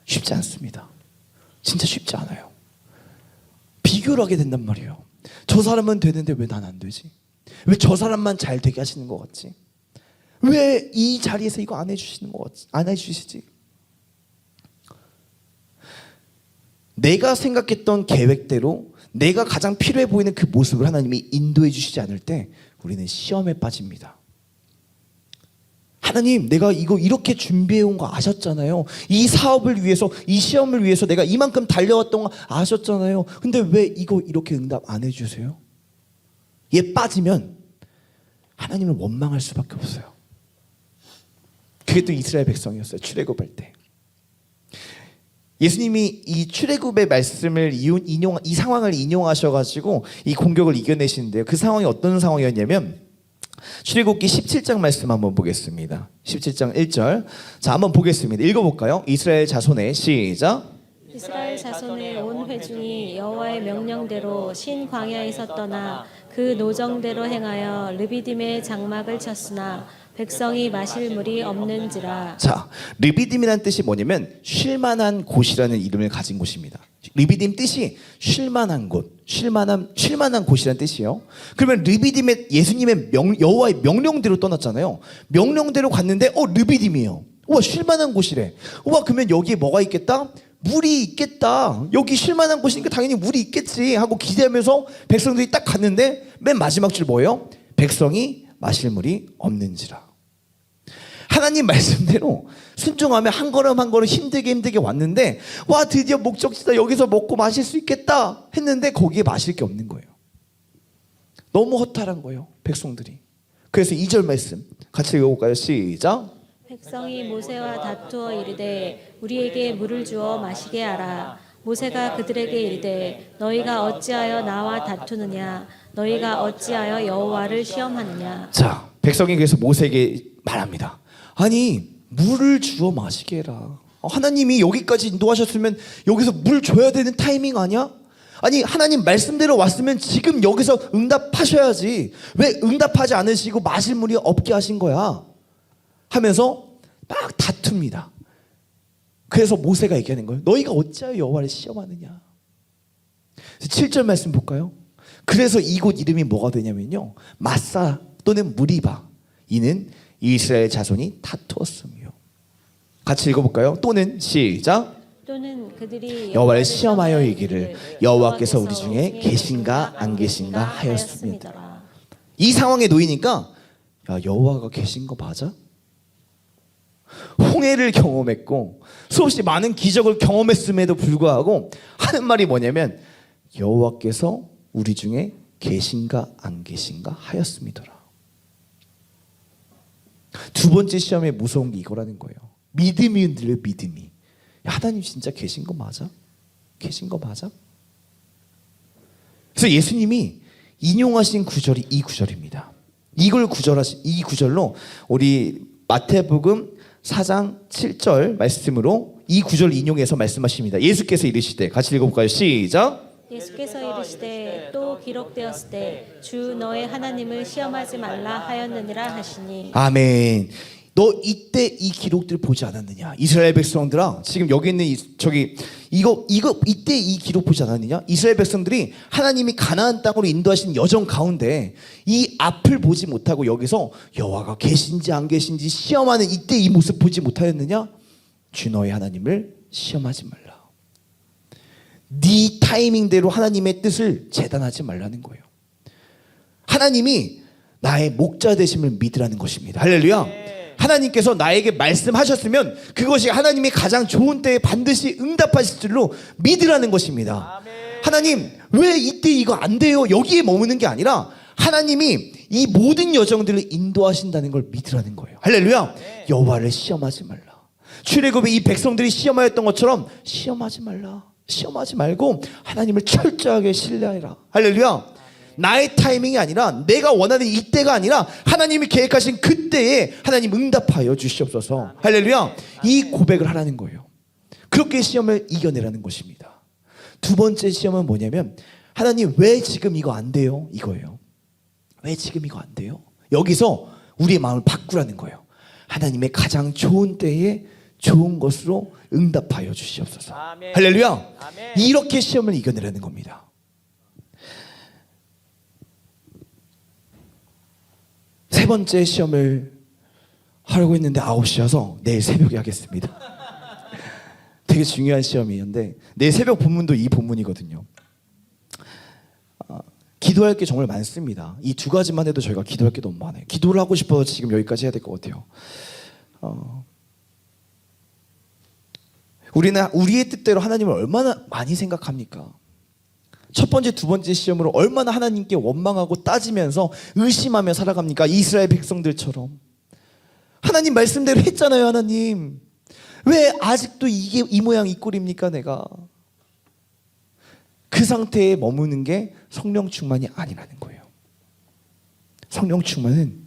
쉽지 않습니다. 진짜 쉽지 않아요. 비교를 하게 된단 말이에요. 저 사람은 되는데 왜 난 안 되지? 왜 저 사람만 잘 되게 하시는 것 같지? 왜 이 자리에서 이거 안 해주시는 것 같지? 안 해주시지? 내가 생각했던 계획대로 내가 가장 필요해 보이는 그 모습을 하나님이 인도해 주시지 않을 때 우리는 시험에 빠집니다. 하나님, 내가 이거 이렇게 준비해 온 거 아셨잖아요. 이 사업을 위해서, 이 시험을 위해서 내가 이만큼 달려왔던 거 아셨잖아요. 근데 왜 이거 이렇게 응답 안 해주세요? 얘 빠지면 하나님을 원망할 수밖에 없어요. 그게 또 이스라엘 백성이었어요. 출애굽할 때. 예수님이 이 출애굽의 말씀을 이 상황을 인용하셔가지고 이 공격을 이겨내시는데요. 그 상황이 어떤 상황이었냐면, 출애굽기 17장 말씀 한번 보겠습니다. 17장 1절. 자, 한번 보겠습니다. 읽어볼까요? 이스라엘 자손의 시작. 이스라엘 자손의 온 회중이 여호와의 명령대로 신 광야에서 떠나 그 노정대로 행하여 르비딤의 장막을 쳤으나 백성이 마실 물이 없는지라. 자, 르비딤이라는 뜻이 뭐냐면 쉴만한 곳이라는 이름을 가진 곳입니다. 르비딤 뜻이 쉴만한 곳, 쉴만한 곳이라는 뜻이에요. 그러면 르비딤의 예수님의 여호와의 명령대로 떠났잖아요. 명령대로 갔는데 르비딤이에요. 우와, 쉴만한 곳이래. 우와, 그러면 여기에 뭐가 있겠다? 물이 있겠다. 여기 쉴만한 곳이니까 당연히 물이 있겠지 하고 기대하면서 백성들이 딱 갔는데 맨 마지막 줄 뭐예요? 백성이 마실 물이 없는지라. 하나님 말씀대로 순종하며 한 걸음 한 걸음 힘들게 왔는데, 와, 드디어 목적지다, 여기서 먹고 마실 수 있겠다 했는데 거기에 마실 게 없는 거예요. 너무 허탈한 거예요, 백성들이. 그래서 2절 말씀 같이 읽어볼까요? 시작. 백성이 모세와 다투어 이르되 우리에게 물을 주어 마시게 하라. 모세가 그들에게 이르되 너희가 어찌하여 나와 다투느냐? 너희가 어찌하여 여호와를 시험하느냐? 자, 백성이 그래서 모세에게 말합니다. 아니, 물을 주어 마시게 해라. 하나님이 여기까지 인도하셨으면 여기서 물 줘야 되는 타이밍 아니야? 아니, 하나님 말씀대로 왔으면 지금 여기서 응답하셔야지. 왜 응답하지 않으시고 마실 물이 없게 하신 거야? 하면서 막 다툽니다. 그래서 모세가 얘기하는 거예요. 너희가 어찌하여 여호와를 시험하느냐? 7절 말씀 볼까요? 그래서 이곳 이름이 뭐가 되냐면요, 마사 또는 무리바. 이는 이스라엘 자손이 다투었으며. 같이 읽어볼까요? 또는 시작. 또는 그들이 여호와를 시험하여 이기를 여호와께서 우리 중에 계신가 안 계신가 하였습니다. 이 상황에 놓이니까, 야, 여호와가 계신 거 맞아? 홍해를 경험했고 수없이 많은 기적을 경험했음에도 불구하고 하는 말이 뭐냐면, 여호와께서 우리 중에 계신가 안 계신가 하였음이더라. 두 번째 시험의 무서운 게 이거라는 거예요. 믿음이 흔들려, 믿음이. 야, 하나님 진짜 계신 거 맞아? 계신 거 맞아? 그래서 예수님이 인용하신 구절이 이 구절입니다. 이 구절로 우리 마태복음 4장 7절 말씀으로 이 구절 인용해서 말씀하십니다. 예수께서 이르시되, 같이 읽어볼까요? 시작. 예수께서 이르시되 또 기록되었을 때 주 너의 하나님을 시험하지 말라 하였느니라 하시니. 아멘. 너 이때 이 기록들 보지 않았느냐? 이스라엘 백성들아, 지금 여기 있는 이때 이 기록 보지 않았느냐? 이스라엘 백성들이 하나님이 가나안 땅으로 인도하신 여정 가운데 이 앞을 보지 못하고 여기서 여호와가 계신지 안 계신지 시험하는 이때 이 모습 보지 못하였느냐? 주 너의 하나님을 시험하지 말라. 네 타이밍대로 하나님의 뜻을 재단하지 말라는 거예요. 하나님이 나의 목자 되심을 믿으라는 것입니다. 할렐루야. 하나님께서 나에게 말씀하셨으면 그것이 하나님이 가장 좋은 때에 반드시 응답하실 줄로 믿으라는 것입니다. 하나님 왜 이때 이거 안 돼요? 여기에 머무는 게 아니라 하나님이 이 모든 여정들을 인도하신다는 걸 믿으라는 거예요. 할렐루야. 여호와를 시험하지 말라. 출애굽에 이 백성들이 시험하였던 것처럼 시험하지 말라. 시험하지 말고 하나님을 철저하게 신뢰하라. 할렐루야. 나의 타이밍이 아니라 내가 원하는 이때가 아니라 하나님이 계획하신 그때에 하나님 응답하여 주시옵소서. 할렐루야. 이 고백을 하라는 거예요. 그렇게 시험을 이겨내라는 것입니다. 두 번째 시험은 뭐냐면 하나님 왜 지금 이거 안 돼요? 이거예요. 왜 지금 이거 안 돼요? 여기서 우리의 마음을 바꾸라는 거예요. 하나님의 가장 좋은 때에 좋은 것으로 응답하여 주시옵소서. 아멘. 할렐루야. 아멘. 이렇게 시험을 이겨내라는 겁니다. 세 번째 시험을 하려고 했는데 9시여서 내일 새벽에 하겠습니다. 되게 중요한 시험이었는데 내일 새벽 본문도 이 본문이거든요. 기도할 게 정말 많습니다. 이 두 가지만 해도 저희가 기도할 게 너무 많아요. 기도를 하고 싶어서 지금 여기까지 해야 될 것 같아요. 우리는 우리의 뜻대로 하나님을 얼마나 많이 생각합니까? 첫 번째, 두 번째 시험으로 얼마나 하나님께 원망하고 따지면서 의심하며 살아갑니까? 이스라엘 백성들처럼. 하나님 말씀대로 했잖아요. 하나님 왜 아직도 이게 이 모양 이 꼴입니까? 내가 그 상태에 머무는 게 성령 충만이 아니라는 거예요. 성령 충만은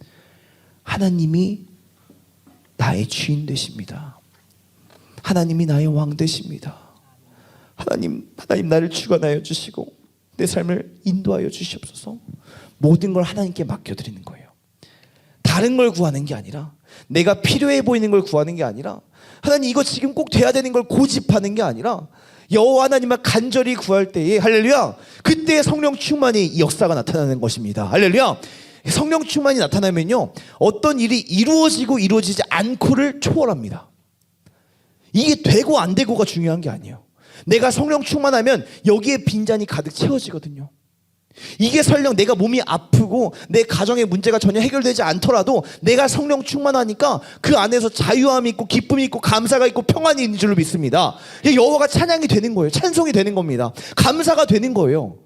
하나님이 나의 주인 되십니다. 하나님이 나의 왕 되십니다. 하나님 나를 주관하여 주시고 내 삶을 인도하여 주시옵소서. 모든 걸 하나님께 맡겨드리는 거예요. 다른 걸 구하는 게 아니라, 내가 필요해 보이는 걸 구하는 게 아니라, 하나님 이거 지금 꼭 돼야 되는 걸 고집하는 게 아니라 여호와 하나님을 간절히 구할 때에, 할렐루야, 그때 성령 충만이 역사가 나타나는 것입니다. 할렐루야. 성령 충만이 나타나면요, 어떤 일이 이루어지지 않고를 초월합니다. 이게 되고 안 되고가 중요한 게 아니에요. 내가 성령 충만하면 여기에 빈잔이 가득 채워지거든요. 이게 설령 내가 몸이 아프고 내 가정의 문제가 전혀 해결되지 않더라도 내가 성령 충만하니까 그 안에서 자유함이 있고 기쁨이 있고 감사가 있고 평안이 있는 줄로 믿습니다. 여호와가 찬양이 되는 거예요. 찬송이 되는 겁니다. 감사가 되는 거예요.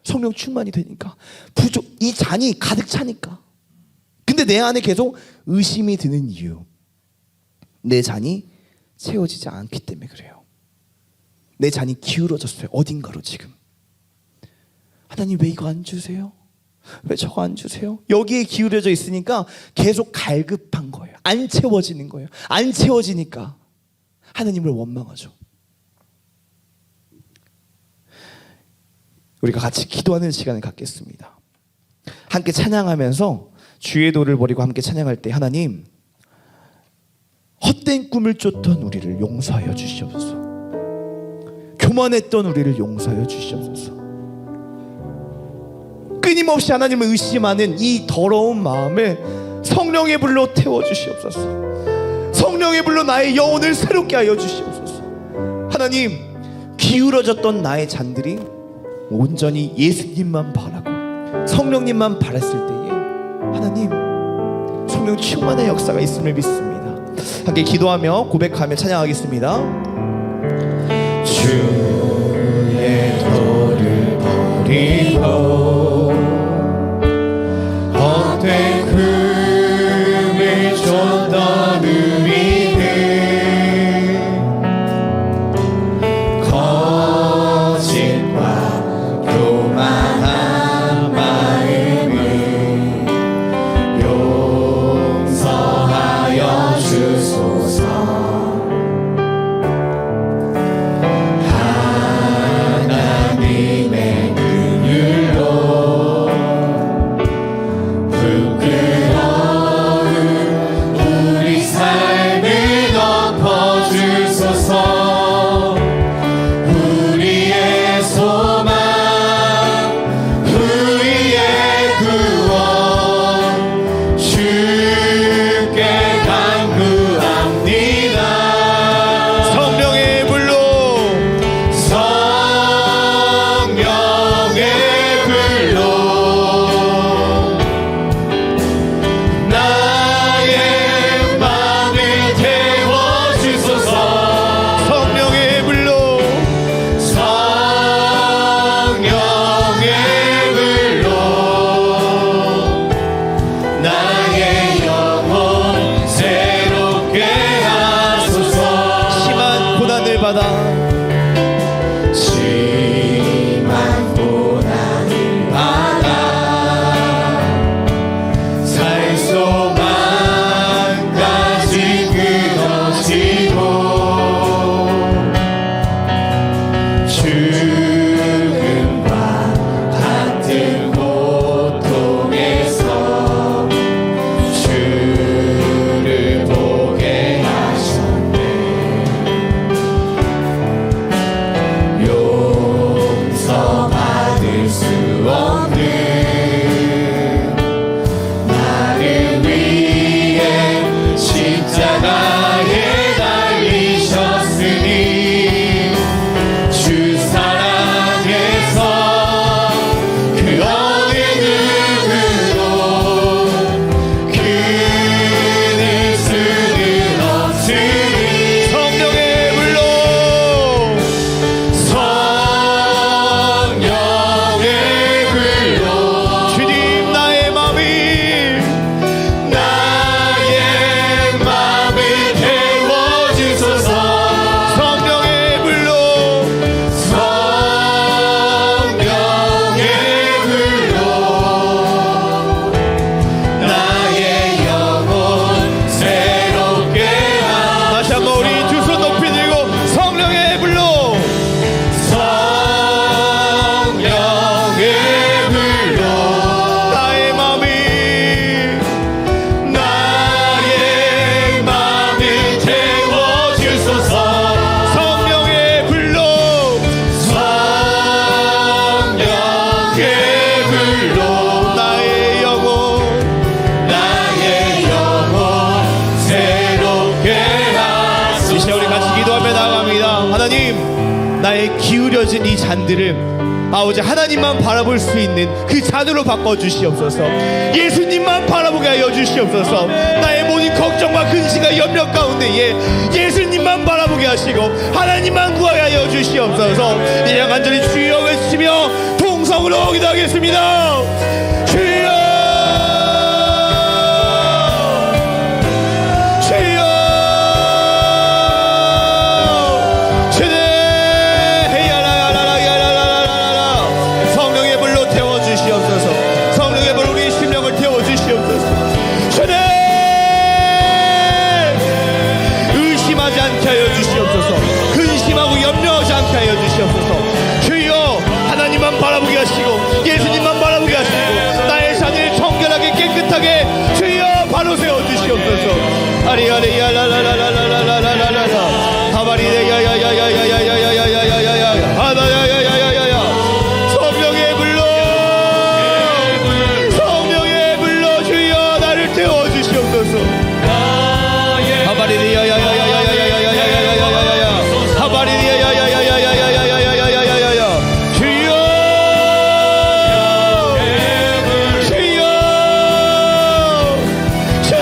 성령 충만이 되니까. 이 잔이 가득 차니까. 근데 내 안에 계속 의심이 드는 이유, 내 잔이 채워지지 않기 때문에 그래요. 내 잔이 기울어졌어요. 어딘가로 지금. 하나님 왜 이거 안 주세요? 왜 저거 안 주세요? 여기에 기울여져 있으니까 계속 갈급한 거예요. 안 채워지는 거예요. 안 채워지니까 하나님을 원망하죠. 우리가 같이 기도하는 시간을 갖겠습니다. 함께 찬양하면서 주의 도를 버리고 함께 찬양할 때, 하나님 헛된 꿈을 쫓던 우리를 용서하여 주시옵소서. 교만했던 우리를 용서하여 주시옵소서. 끊임없이 하나님을 의심하는 이 더러운 마음을 성령의 불로 태워주시옵소서. 성령의 불로 나의 영혼을 새롭게 하여 주시옵소서. 하나님, 기울어졌던 나의 잔들이 온전히 예수님만 바라고 성령님만 바랐을 때에 하나님 성령 충만의 역사가 있음을 믿습니다. 함께 기도하며 고백하며 찬양하겠습니다. 주의 도를 버리고 헛된 금을 쫓던 우리들, 거짓과 교만한 마음을 용서하여 주소서. 주께 간구합니다. 하나님, 나의 기울여진 이 잔들을 아버지 하나님만 바라볼 수 있는 그 잔으로 바꿔주시옵소서. 예수님만 바라보게 하여 주시옵소서. 나의 모든 걱정과 근심과 염려 가운데에 예수님만 바라보게 하시고 하나님만 구하게 하여 주시옵소서. 이제 간절히 주여 외치며 동성으로 기도하겠습니다. 주여, 주여, 성령의 불로 태워주시옵소서. 성령의 불로 우리 심령을 태워주시옵소서. 주님, 의심하지 않게 하여 주시옵소서. 근심하고 염려하지 않게 하여 주시옵소서. 주여, 하나님만 바라보게 하시고 예수님만 바라보게 하시고 나의 자녀를 정결하게 깨끗하게 주여 바로 세워주시옵소서. 아리아리야라라라라라라라라라 하바리야야야야야야야야야야야야야 하다야야야야야야 성령의 불로, 성령의 불로 주여 나를 태워주시옵소서. 하바리야야야야야야야야야야야야야야 하바리야야야야야야야야야야야야 주여, 주여, 주여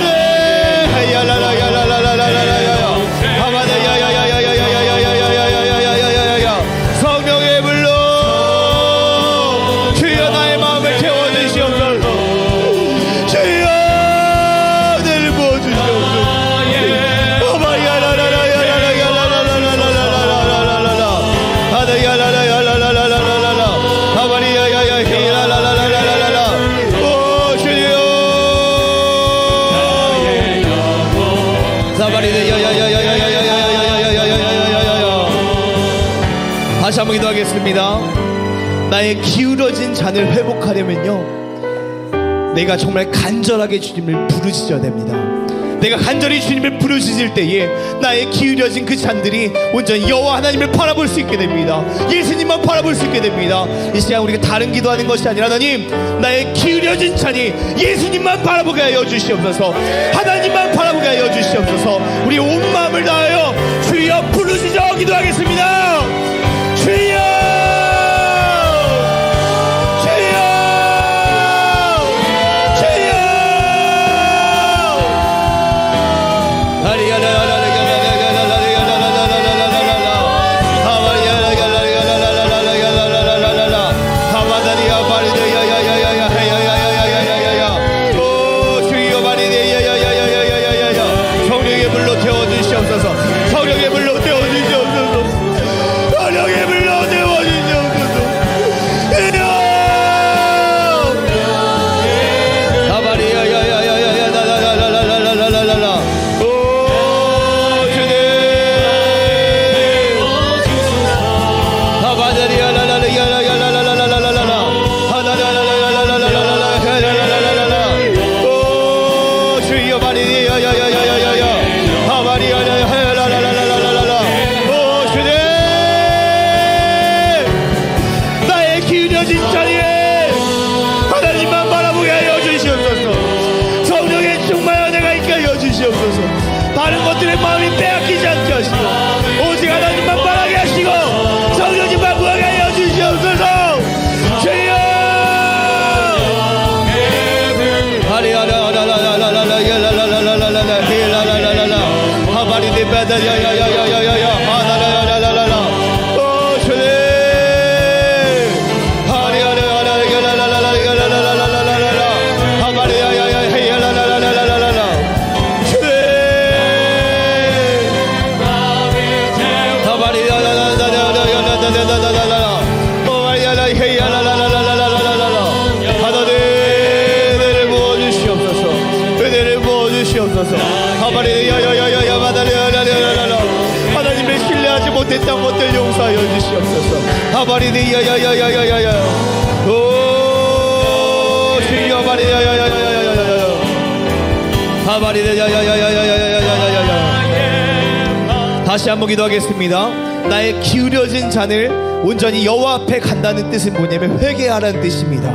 하야라라야라라라라라야 하바리야야야야야야야야야야야야야야 성령의 불로 주여 나의 마음을 태워주시옵소서. 주여 나를 부어주시옵소서. 다시 한번 기도하겠습니다. 나의 기울어진 잔을 회복하려면요, 내가 정말 간절하게 주님을 부르짖어야 됩니다. 내가 간절히 주님을 부르짖을 때에 나의 기울여진 그 잔들이 온전히 여호와 하나님을 바라볼 수 있게 됩니다. 예수님만 바라볼 수 있게 됩니다. 이 시간 우리가 다른 기도하는 것이 아니라 하나님, 나의 기울여진 잔이 예수님만 바라보게 하여 주시옵소서. 하나님만 바라보게 하여 주시옵소서. 우리 온 마음을 다하여 주여 부르짖어 기도하겠습니다. 주여, 주여, 주여. 성령의 불로 태워주시옵소서. 성령의 불로 태워주시옵소서. 성령의 불로 태워주시옵소서. 나의 기울여진 자리에 하나님만 바라보게 하여 주시옵소서. 성령의 충만한 은혜가 있게 하여 주시옵소서. 다른 것들의 마음이 빼앗기지 않게 하시고 오직 하나님만 바라게 하시고 성령님만 구하게 하여 주시옵소서. 주여, 하나님을 신뢰하지 못했던 것들 용서하여 주시옵소서. 하바리야야야야야야야 오 주여 바리야야야야야야야 하바리야야야야야야야야야. 다시 한번 기도하겠습니다. 나의 기울여진 잔을 온전히 여호와 앞에 간다는 뜻은 뭐냐면 회개하라는 뜻입니다.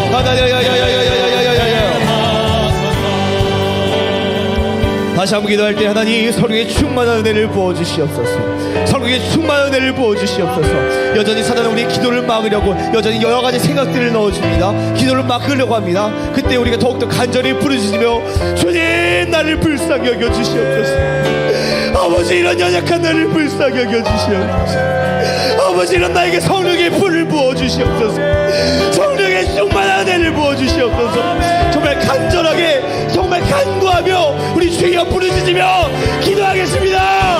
다시 한번 기도할 때 하나님 성령의 충만한 은혜를 부어주시옵소서. 성령의 충만한 은혜를 부어주시옵소서. 여전히 사단은 우리의 기도를 막으려고 여전히 여러 가지 생각들을 넣어줍니다. 기도를 막으려고 합니다. 그때 우리가 더욱더 간절히 부르짖으며 주님 나를 불쌍히 여겨주시옵소서. 아버지 이런 연약한 나를 불쌍히 여겨주시옵소서. 아버지 이런 나에게 성령의 불을 부어주시옵소서. 성령의 충만한 은혜를 부어주시옵소서. 정말 간절하게 정말 간구하며 우리 주여 부르짖으며 기도하겠습니다.